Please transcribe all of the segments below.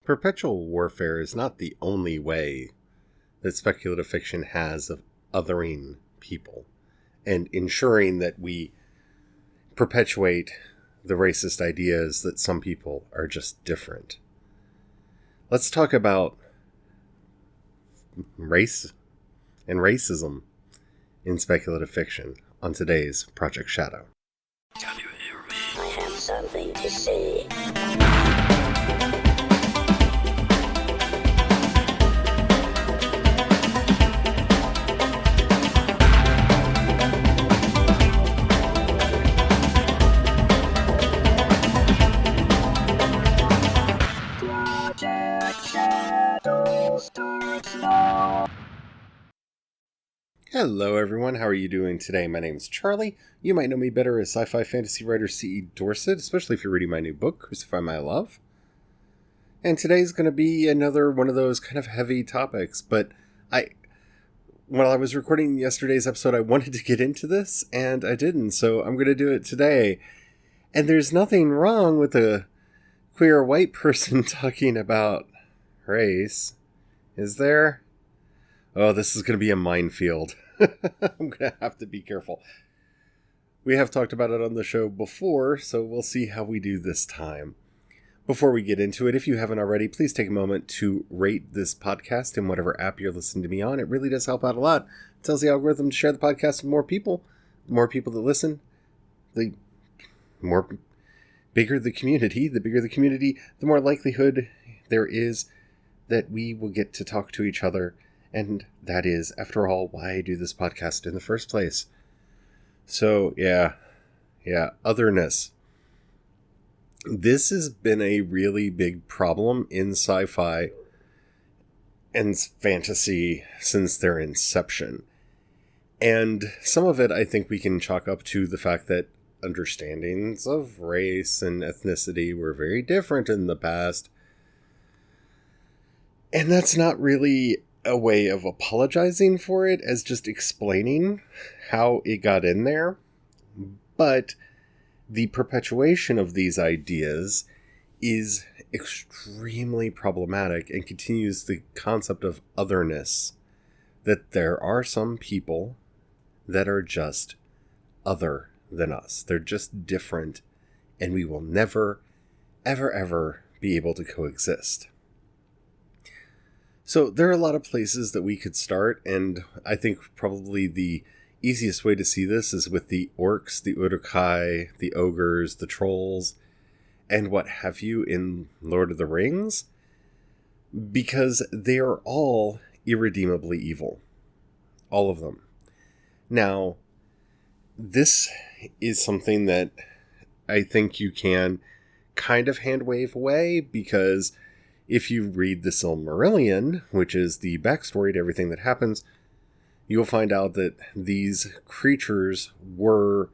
Perpetual warfare is not the only way that speculative fiction has of othering people and ensuring that we perpetuate the racist ideas that some people are just different. Let's talk about race and racism in speculative fiction on today's Project Shadow. Can you hear me? I have something to say. Hello everyone, how are you doing today? My name is Charlie. You might know me better as sci-fi fantasy writer C.E. Dorset, especially if you're reading my new book, Crucify My Love. And today's going to be another one of those kind of heavy topics, but while I was recording yesterday's episode, I wanted to get into this, and I didn't, so I'm going to do it today. And there's nothing wrong with a queer white person talking about race, is there? Oh, this is going to be a minefield. I'm going to have to be careful. We have talked about it on the show before, so we'll see how we do this time. Before we get into it, if you haven't already, please take a moment to rate this podcast in whatever app you're listening to me on. It really does help out a lot. It tells the algorithm to share the podcast with more people. The more people that listen, the bigger the community. The bigger the community, the more likelihood there is that we will get to talk to each other. And that is, after all, why I do this podcast in the first place. So, yeah, Otherness. This has been a really big problem in sci-fi and fantasy since their inception. And some of it I think we can chalk up to the fact that understandings of race and ethnicity were very different in the past. And that's not really a way of apologizing for it as just explaining how it got in there. But the perpetuation of these ideas is extremely problematic and continues the concept of otherness. That there are some people that are just other than us. They're just different, and we will never, ever be able to coexist. So there are a lot of places that we could start, and I think probably the easiest way to see this is with the orcs, the Uruk-hai, the ogres, the trolls, and what have you in Lord of the Rings, because they are all irredeemably evil. All of them. Now, this is something that I think you can kind of hand wave away, because if you read the Silmarillion, which is the backstory to everything that happens, you'll find out that these creatures were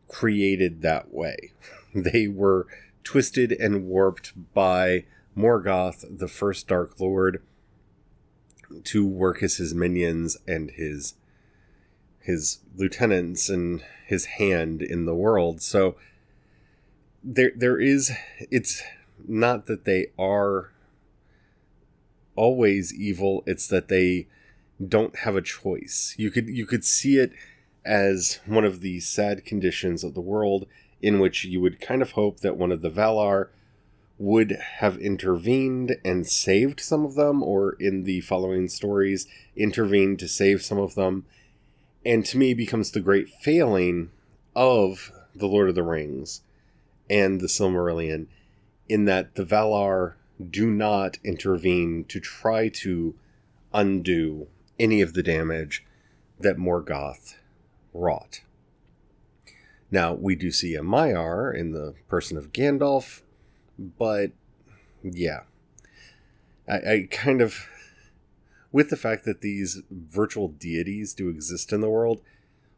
created that way. They were twisted and warped by Morgoth, the first Dark Lord, to work as his minions and his lieutenants and his hand in the world. So there is, it's not that they are always evil, it's that they don't have a choice. You could see it as one of the sad conditions of the world, in which you would kind of hope that one of the Valar would have intervened and saved some of them, or in the following stories, intervened to save some of them. And to me becomes the great failing of the Lord of the Rings and the Silmarillion, in that the Valar do not intervene to try to undo any of the damage that Morgoth wrought. Now, we do see a Maiar in the person of Gandalf, but yeah. I kind of, with the fact that these virtual deities do exist in the world,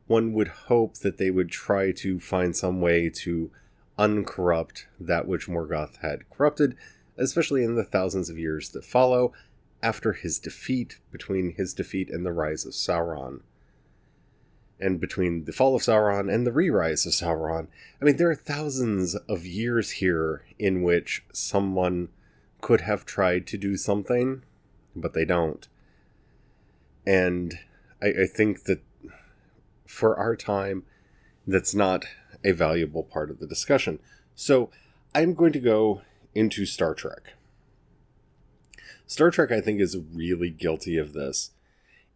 one would hope that they would try to find some way to uncorrupt that which Morgoth had corrupted, especially in the thousands of years that follow after his defeat, between his defeat and the rise of Sauron. And between the fall of Sauron and the re-rise of Sauron. I mean, there are thousands of years here in which someone could have tried to do something, but they don't. And I think that for our time, that's not a valuable part of the discussion. So I'm going to go into Star Trek. Star Trek, I think, is really guilty of this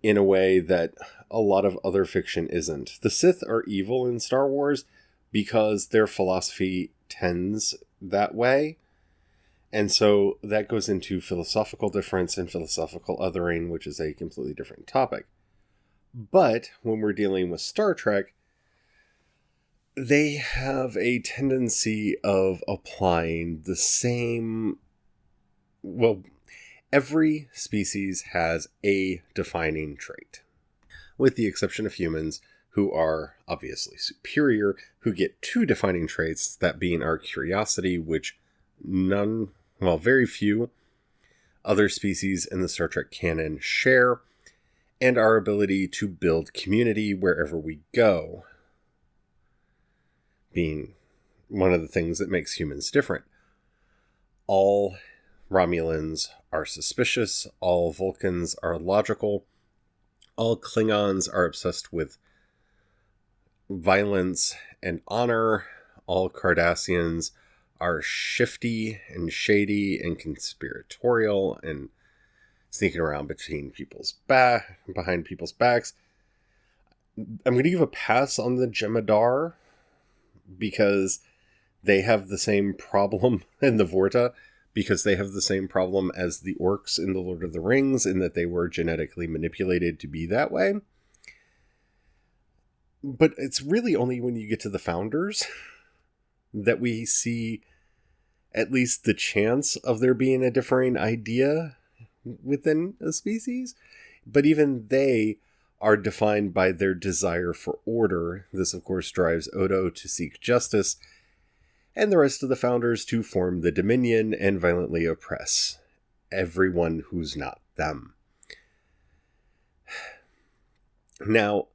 in a way that a lot of other fiction isn't. The Sith are evil in Star Wars because their philosophy tends that way. And so that goes into philosophical difference and philosophical othering, which is a completely different topic. But when we're dealing with Star Trek, they have a tendency of applying the same... Well, every species has a defining trait, with the exception of humans, who are obviously superior, who get two defining traits, that being our curiosity, which very few other species in the Star Trek canon share, and our ability to build community wherever we go, being one of the things that makes humans different. All Romulans are suspicious, all Vulcans are logical, all Klingons are obsessed with violence and honor, all Cardassians are shifty and shady and conspiratorial and sneaking around behind people's backs. I'm going to give a pass on the Jem'Hadar because they have the same problem, and the Vorta, because they have the same problem as the orcs in The Lord of the Rings, in that they were genetically manipulated to be that way. But it's really only when you get to the Founders that we see at least the chance of there being a differing idea within a species. But even they are defined by their desire for order. This, of course, drives Odo to seek justice, and the rest of the Founders to form the Dominion and violently oppress everyone who's not them. Now,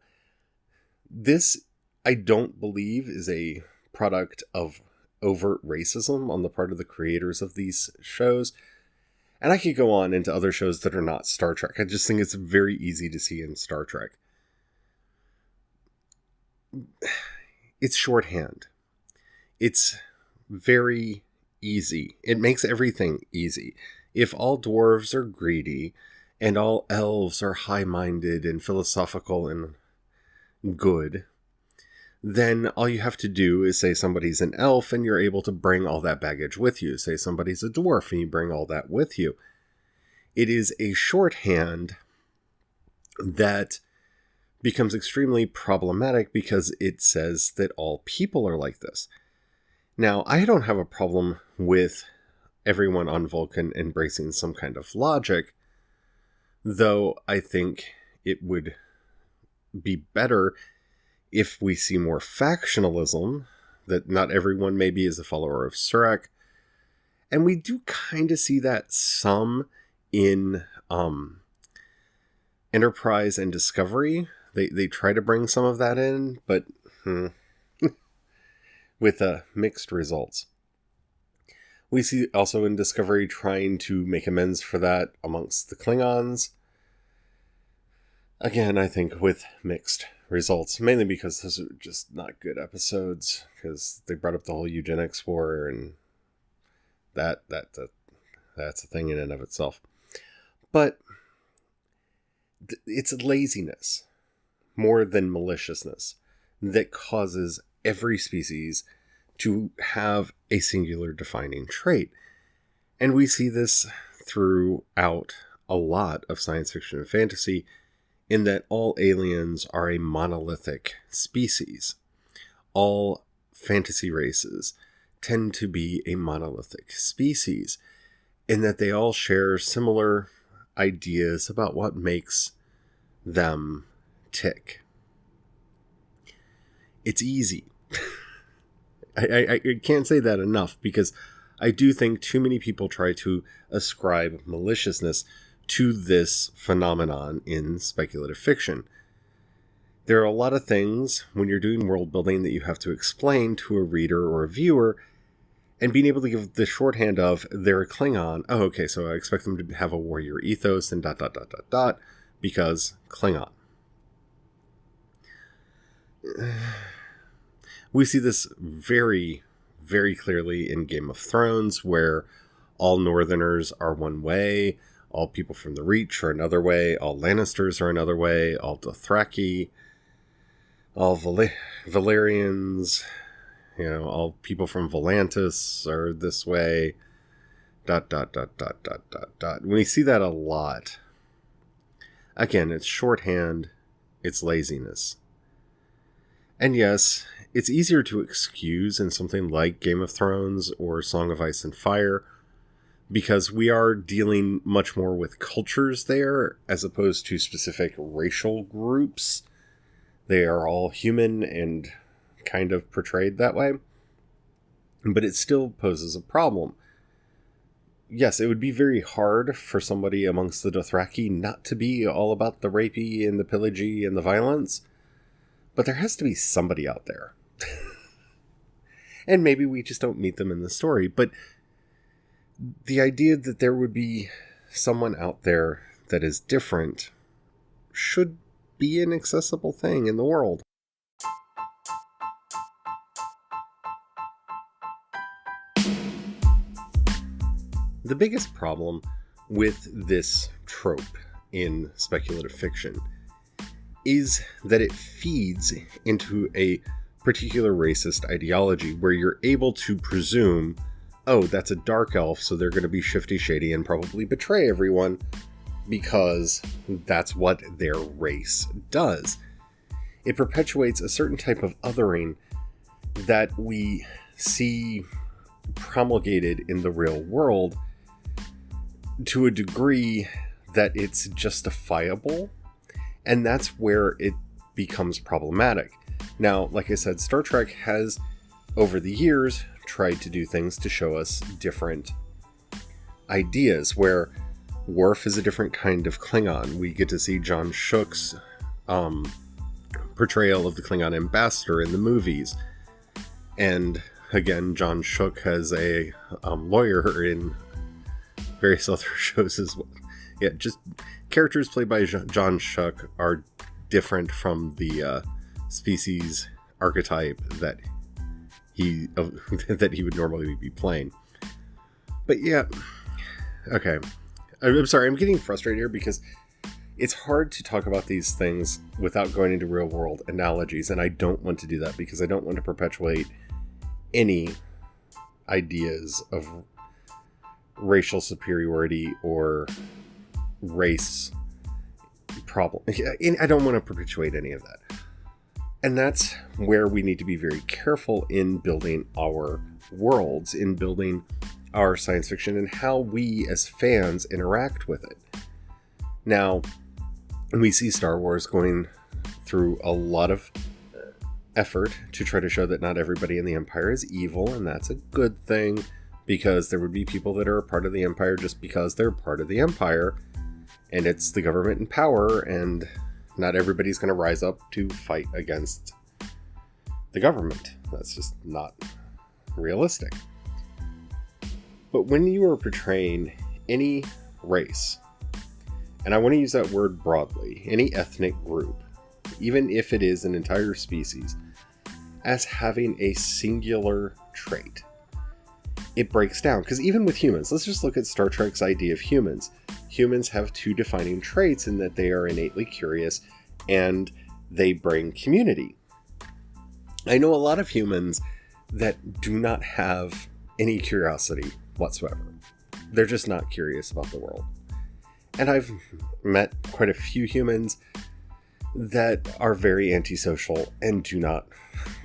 this, I don't believe, is a product of overt racism on the part of the creators of these shows. And I could go on into other shows that are not Star Trek. I just think it's very easy to see in Star Trek. It's shorthand. It's very easy. It makes everything easy. If all dwarves are greedy, and all elves are high-minded and philosophical and good, then all you have to do is say somebody's an elf and you're able to bring all that baggage with you. Say somebody's a dwarf and you bring all that with you. It is a shorthand that becomes extremely problematic because it says that all people are like this. Now, I don't have a problem with everyone on Vulcan embracing some kind of logic, though I think it would be better if we see more factionalism, that not everyone maybe is a follower of Surak. And we do kind of see that some in Enterprise and Discovery. They try to bring some of that in, but with mixed results. We see also in Discovery trying to make amends for that amongst the Klingons. Again, I think with mixed results, mainly because those are just not good episodes, because they brought up the whole eugenics war, and that's a thing in and of itself. But it's laziness more than maliciousness that causes every species to have a singular defining trait. And we see this throughout a lot of science fiction and fantasy, in that all aliens are a monolithic species. All fantasy races tend to be a monolithic species, in that they all share similar ideas about what makes them tick. It's easy. I can't say that enough, because I do think too many people try to ascribe maliciousness to this phenomenon in speculative fiction. There are a lot of things when you're doing world building that you have to explain to a reader or a viewer, And being able to give the shorthand of they're a Klingon. Oh, okay, so I expect them to have a warrior ethos and ... because Klingon. We see this very, very clearly in Game of Thrones, where all Northerners are one way, all people from the Reach are another way, all Lannisters are another way, all Dothraki, all Valyrians, all people from Volantis are this way, ... We see that a lot. Again, it's shorthand, it's laziness. And yes, it's easier to excuse in something like Game of Thrones or Song of Ice and Fire, because we are dealing much more with cultures there, as opposed to specific racial groups. They are all human and kind of portrayed that way. But it still poses a problem. Yes, it would be very hard for somebody amongst the Dothraki not to be all about the rapey and the pillagey and the violence. But there has to be somebody out there. And maybe we just don't meet them in the story. But the idea that there would be someone out there that is different should be an accessible thing in the world. The biggest problem with this trope in speculative fiction is that it feeds into a particular racist ideology where you're able to presume, oh, that's a dark elf, so they're going to be shifty, shady, and probably betray everyone because that's what their race does. It perpetuates a certain type of othering that we see promulgated in the real world to a degree that it's justifiable, and that's where it becomes problematic. Now, like I said, Star Trek has, over the years, tried to do things to show us different ideas, where Worf is a different kind of Klingon. We get to see John Shook's portrayal of the Klingon ambassador in the movies. And again, John Shook has a lawyer in various other shows as well. Yeah, just characters played by John Shook are different from the species archetype that he would normally be playing. But yeah, okay. I'm sorry, I'm getting frustrated here because it's hard to talk about these things without going into real world analogies, and I don't want to do that because I don't want to perpetuate any ideas of racial superiority or race problem. I don't want to perpetuate any of that. And that's where we need to be very careful in building our worlds, in building our science fiction, and how we as fans interact with it. Now, we see Star Wars going through a lot of effort to try to show that not everybody in the Empire is evil, and that's a good thing, because there would be people that are a part of the Empire just because they're part of the Empire, and it's the government in power, and not everybody's going to rise up to fight against the government. That's just not realistic. But when you are portraying any race, and I want to use that word broadly, any ethnic group, even if it is an entire species, as having a singular trait, it breaks down. Because even with humans, let's just look at Star Trek's idea of humans. Humans have two defining traits in that they are innately curious and they bring community. I know a lot of humans that do not have any curiosity whatsoever. They're just not curious about the world. And I've met quite a few humans that are very antisocial and do not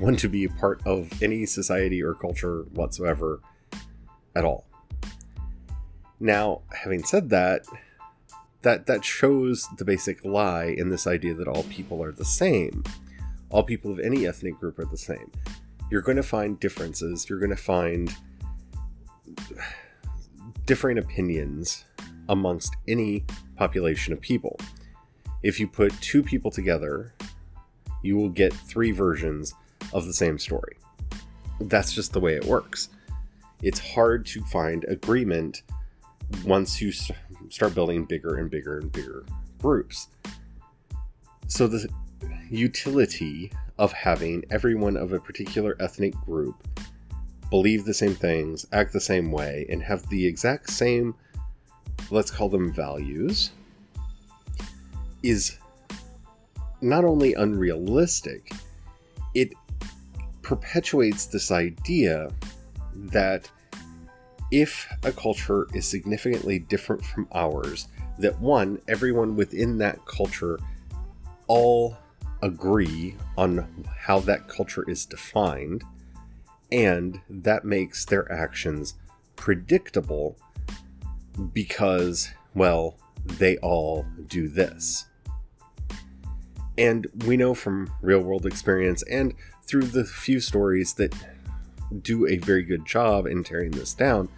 want to be a part of any society or culture whatsoever at all. Now, having said that, that shows the basic lie in this idea that all people are the same. All people of any ethnic group are the same. You're going to find differences. You're going to find differing opinions amongst any population of people. If you put two people together, you will get three versions of the same story. That's just the way it works. it's hard to find agreement once you start building bigger and bigger and bigger groups. So the utility of having everyone of a particular ethnic group believe the same things, act the same way, and have the exact same, let's call them values, is not only unrealistic, it perpetuates this idea that if a culture is significantly different from ours, that one, everyone within that culture all agree on how that culture is defined, and that makes their actions predictable because, well, they all do this. And we know from real-world experience and through the few stories that do a very good job in tearing this down,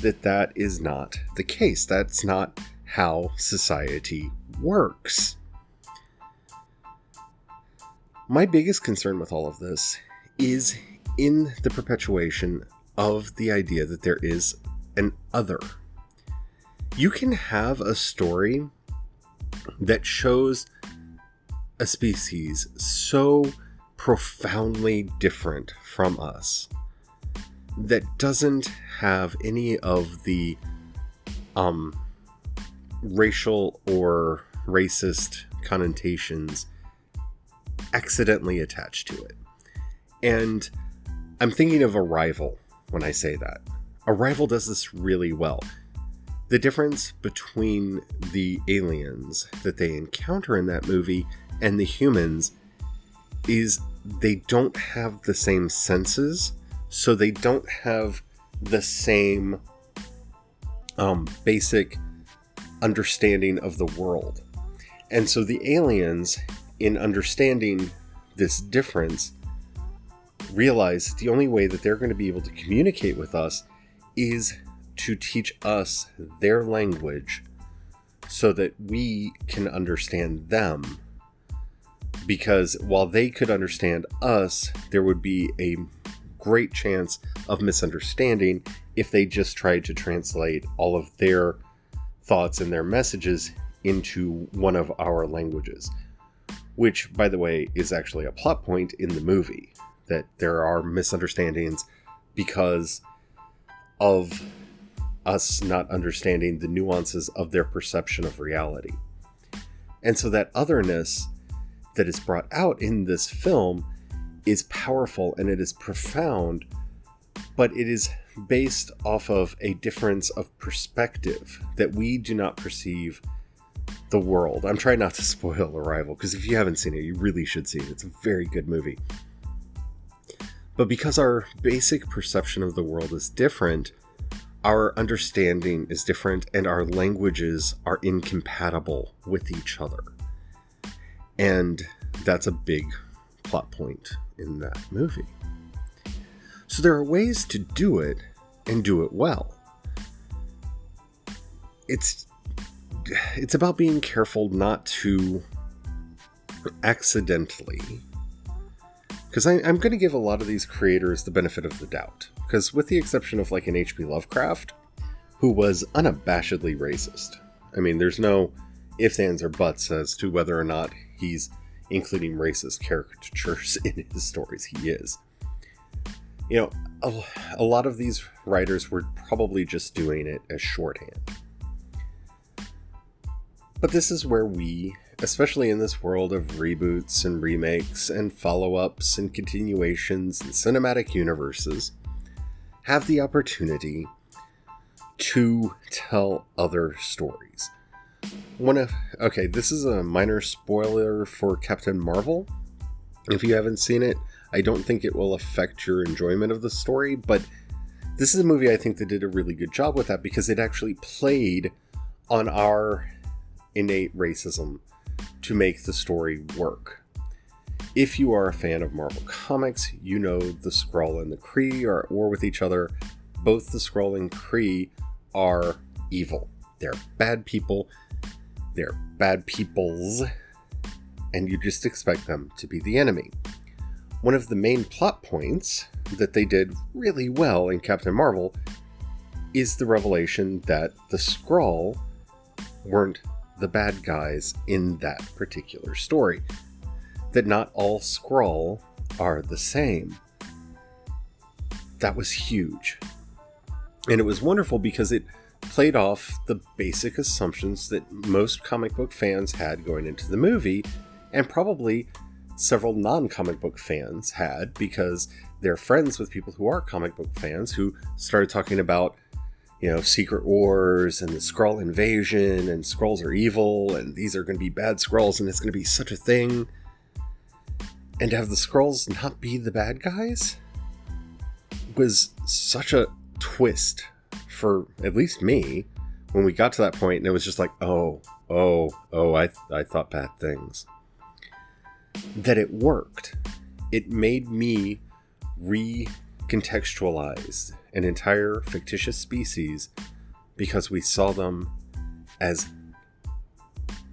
that that is not the case. That's not how society works. My biggest concern with all of this is in the perpetuation of the idea that there is an other. You can have a story that shows a species so profoundly different from us that doesn't have any of the racial or racist connotations accidentally attached to it. And I'm thinking of Arrival when I say that. Arrival does this really well. The difference between the aliens that they encounter in that movie and the humans is they don't have the same senses, so they don't have the same basic understanding of the world. And so the aliens, in understanding this difference, realize the only way that they're going to be able to communicate with us is to teach us their language so that we can understand them. Because while they could understand us, there would be a great chance of misunderstanding if they just tried to translate all of their thoughts and their messages into one of our languages. Which, by the way, is actually a plot point in the movie. That there are misunderstandings because of us not understanding the nuances of their perception of reality. And so that otherness that is brought out in this film is powerful and it is profound, but it is based off of a difference of perspective that we do not perceive the world. I'm trying not to spoil Arrival, because if you haven't seen it, you really should see it. It's a very good movie. But because our basic perception of the world is different, our understanding is different, and our languages are incompatible with each other. And that's a big plot point in that movie. So there are ways to do it and do it well. It's about being careful not to accidentally, because I'm going to give a lot of these creators the benefit of the doubt, because with the exception of like an H.P. Lovecraft, who was unabashedly racist. I mean, there's no ifs, ands, or buts as to whether or not he's including racist caricatures in his stories. He is. You know, a lot of these writers were probably just doing it as shorthand. But this is where we, especially in this world of reboots and remakes and follow-ups and continuations and cinematic universes, have the opportunity to tell other stories. Okay, this is a minor spoiler for Captain Marvel. If you haven't seen it, I don't think it will affect your enjoyment of the story, but this is a movie I think that did a really good job with that, because it actually played on our innate racism to make the story work. If you are a fan of Marvel Comics, you know the Skrull and the Kree are at war with each other. Both the Skrull and Kree are evil. They're bad people. They're bad peoples. And you just expect them to be the enemy. one of the main plot points that they did really well in Captain Marvel is the revelation that the Skrull weren't the bad guys in that particular story. That not all Skrull are the same. That was huge. And it was wonderful because it played off the basic assumptions that most comic book fans had going into the movie, and probably several non-comic book fans had, because they're friends with people who are comic book fans who started talking about, Secret Wars and the Skrull invasion, and Skrulls are evil, and these are going to be bad Skrulls, and it's going to be such a thing. And to have the Skrulls not be the bad guys was such a twist for at least me when we got to that point, and it was just like, I thought bad things. That it worked. It made me recontextualize an entire fictitious species because we saw them as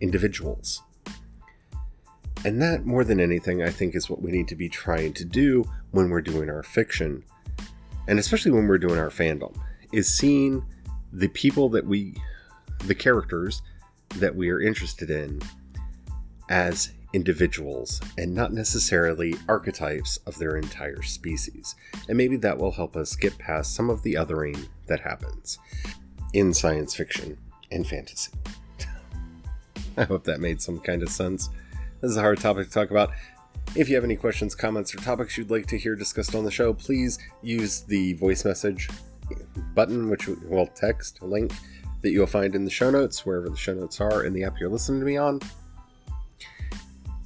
individuals. And that, more than anything, I think is what we need to be trying to do when we're doing our fiction, and especially when we're doing our fandom, is seeing the people the characters that we are interested in as individuals and not necessarily archetypes of their entire species. And maybe that will help us get past some of the othering that happens in science fiction and fantasy. I hope that made some kind of sense. This is a hard topic to talk about. If you have any questions, comments, or topics you'd like to hear discussed on the show, please use the voice message button, text link that you'll find in the show notes, wherever the show notes are in the app you're listening to me on.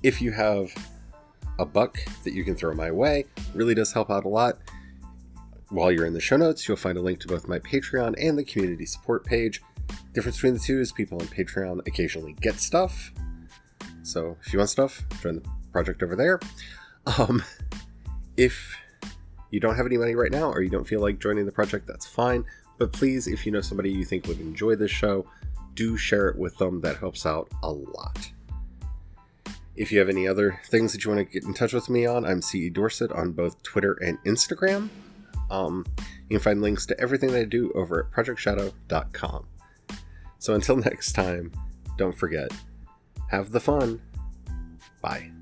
If you have a buck that you can throw my way, it really does help out a lot. While you're in the show notes, you'll find a link to both my Patreon and the community support page. Difference between the two is people on Patreon occasionally get stuff. So if you want stuff, join the project over there. If you don't have any money right now, or you don't feel like joining the project, that's fine. But please, if you know somebody you think would enjoy this show, do share it with them. That helps out a lot. If you have any other things that you want to get in touch with me on, I'm CE Dorset on both Twitter and Instagram. You can find links to everything that I do over at projectshadow.com. So until next time, don't forget, have the fun. Bye.